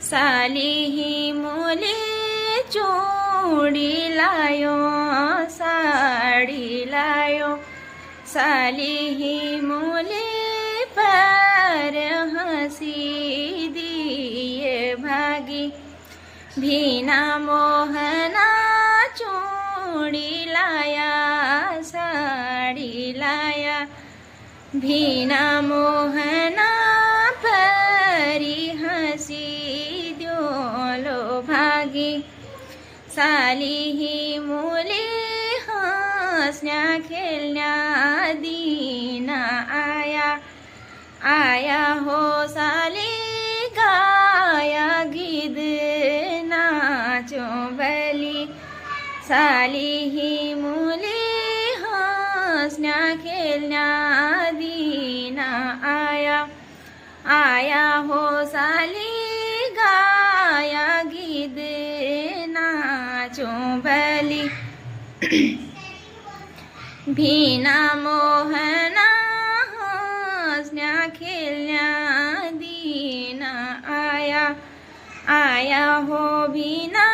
साली ही मुली चूड़ी लायो साड़ी लायो, साली ही मुली पर हंसी दिए भागी, भीना मोहना चूड़ी लाया साड़ी लाया, भीना मोहना परी हंसी द्योलो भागी, साली ही मुली हंसण्या खेळण्या दीना आया, आया हो साली गाया गीत नाचो बली, साली ही मुली हंसण्या खेळण्या दीना आया, आया हो साली गाया गीत नाचो बली, भीना मोहना हंसण्या खेळण्या दीना आया, आया हो भीना